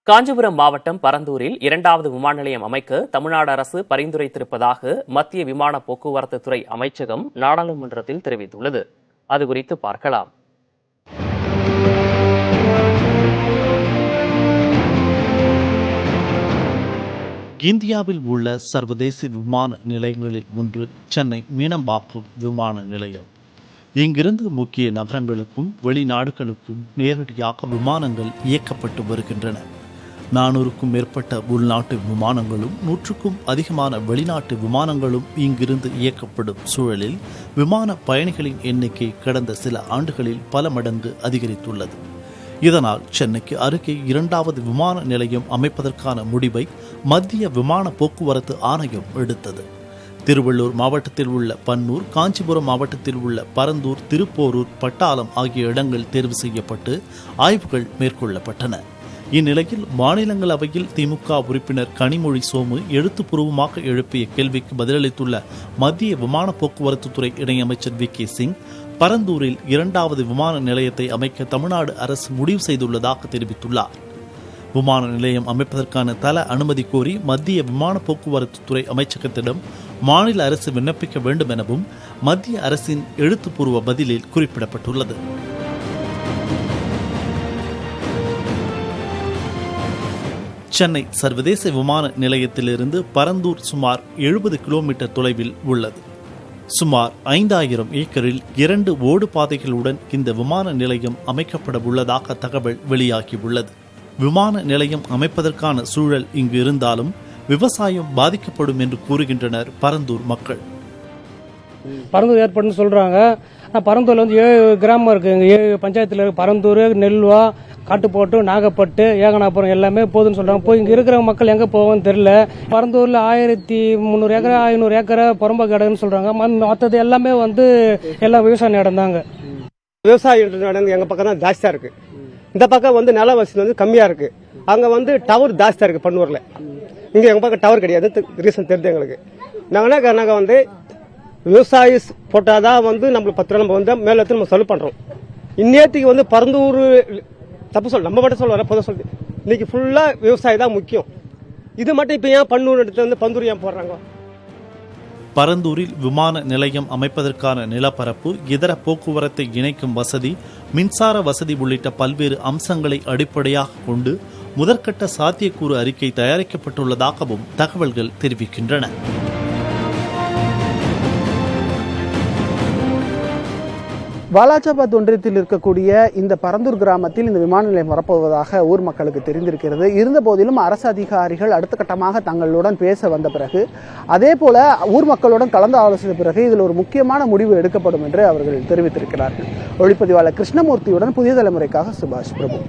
காஞ்சிபுரம் மாவட்டம் பரந்தூரில் 2வது விமான நிலையம் அமைக்க தமிழ்நாடு அரசு பரிந்துரைத்திருப்பதாக மத்திய விமான போக்குவரத்து துறை அமைச்சகம் நாடாளுமன்றத்தில் தெரிவித்துள்ளது. அது குறித்து பார்க்கலாம். இந்தியாவில் உள்ள சர்வதேச விமான நிலையங்களில் ஒன்று சென்னை மீனம்பாக்கம் விமான நிலையம். இங்கிருந்து முக்கிய நகரங்களுக்கும் வெளிநாடுகளுக்கும் நேரடியாக விமானங்கள் இயக்கப்பட்டு வருகின்றன. 400க்கும் மேற்பட்ட உள்நாட்டு விமானங்களும் 100க்கும் அதிகமான வெளிநாட்டு விமானங்களும் இங்கிருந்து இயக்கப்படும் சூழலில் விமான பயணிகளின் எண்ணிக்கை கடந்த சில ஆண்டுகளில் பல மடங்கு அதிகரித்துள்ளது. இதனால் சென்னைக்கு அருகே 2வது விமான நிலையம் அமைப்பதற்கான முடிவை மத்திய விமான போக்குவரத்து ஆணையம் எடுத்தது. திருவள்ளூர் மாவட்டத்தில் உள்ள பன்னூர், காஞ்சிபுரம் மாவட்டத்தில் உள்ள பரந்தூர், திருப்போரூர், பட்டாளம் ஆகிய இடங்கள் தேர்வு செய்யப்பட்டு ஆய்வுகள் மேற்கொள்ளப்பட்டன. இந்நிலையில் மாநிலங்களவையில் திமுக உறுப்பினர் கனிமொழி சோமு எழுத்துப்பூர்வமாக எழுப்பிய கேள்விக்கு பதிலளித்துள்ள மத்திய விமான போக்குவரத்து துறை இணையமைச்சர் வி.கே. சிங், பரந்தூரில் 2வது விமான நிலையத்தை அமைக்க தமிழ்நாடு அரசு முடிவு செய்துள்ளதாக தெரிவித்துள்ளார். விமான நிலையம் அமைப்பதற்கான தள அனுமதி கோரி மத்திய விமான போக்குவரத்து துறை அமைச்சகத்திடம் மாநில அரசு விண்ணப்பிக்க வேண்டும் எனவும் மத்திய அரசின் எழுத்துப்பூர்வ பதிலில் குறிப்பிடப்பட்டுள்ளது. சென்னை சர்வதேச விமான நிலையத்திலிருந்து பரந்தூர் சுமார் 70 கிலோமீட்டர் தொலைவில் உள்ளது. சுமார் 5000 ஏக்கரில் 2 ஓடு பாதைகளுடன் இந்த விமான நிலையம் அமைக்கப்பட உள்ளதாக தகவல் வெளியாகியுள்ளது. விமான நிலையம் அமைப்பதற்கான சூழல் இங்கு இருந்தாலும் விவசாயம் பாதிக்கப்படும் என்று கூறுகின்றனர் பரந்தூர் மக்கள். பரந்தூர் ஏற்படுன்னு சொல்றாங்க. பரந்தூர்ல வந்து 7 கிராமம் இருக்கு. 7 பஞ்சாயத்துல இருக்கு. பரந்தூர், நெல்வா, காட்டுப்போட்டு, நாகப்பட்டு, ஏகனாபுரம் எல்லாமே போதுன்னு சொல்றாங்க. போய் இங்க இருக்கிற மக்கள் எங்க போவான்னு தெரியல. பரந்தூர்ல 1300 ஏக்கர் 500 ஏக்கரை புறம்போக்கு இடம்னு சொல்றாங்க. மற்றது எல்லாமே வந்து எல்லாம் விவசாய இடம் தாங்க. விவசாய இடம் எங்க பக்கம் தான் ஜாஸ்தியா இருக்கு. இந்த பக்கம் வந்து நில வசதி வந்து கம்மியா இருக்கு. அங்க வந்து டவர் ஜாஸ்தியா இருக்கு பன்னூர்ல. இங்க எங்க பக்கம் டவர் கிடையாது. ரீசன் தெரிஞ்சு எங்களுக்கு. நாங்க வந்து விவசாயி போட்டாதான் வந்து நம்மளுக்கு 10 ரூபா நம்ம வந்து மேல எடுத்து நம்ம செலவு பண்றோம். இன்னேத்துக்கு வந்து பரந்தூர் தப்பு சொல்ல நம்ம மட்டும் சொல்ல பொதுவாக சொல்லுது. இன்னைக்கு ஃபுல்லா விவசாயம் தான் முக்கியம். இது மட்டும் இப்ப ஏன் பன்னூர் எடுத்து வந்து பந்தூர் ஏன் போடுறாங்க? பரந்தூரில் விமான நிலையம் அமைப்பதற்கான நிலப்பரப்பு, இதர போக்குவரத்தை இணைக்கும் வசதி, மின்சார வசதி உள்ளிட்ட பல்வேறு அம்சங்களை அடிப்படையாக கொண்டு முதற்கட்ட சாத்தியக்கூறு அறிக்கை தயாரிக்கப்பட்டுள்ளதாகவும் தகவல்கள் தெரிவிக்கின்றன. வாலாஜாபாத் ஒன்றியத்தில் இருக்கக்கூடிய இந்த பரந்தூர் கிராமத்தில் இந்த விமான நிலையம் வரப்போவதாக ஊர் மக்களுக்கு தெரிந்திருக்கிறது. இருந்த போதிலும் அரசு அதிகாரிகள் அடுத்த கட்டமாக தங்களுடன் பேச வந்த பிறகு, அதே போல ஊர் மக்களுடன் கலந்து ஆலோசித்த பிறகு இதில் ஒரு முக்கியமான முடிவு எடுக்கப்படும் என்று அவர்கள் தெரிவித்திருக்கிறார்கள். ஒளிப்பதிவாளர் கிருஷ்ணமூர்த்தியுடன் புதிய தலைமுறைக்காக சுபாஷ் பிரபு.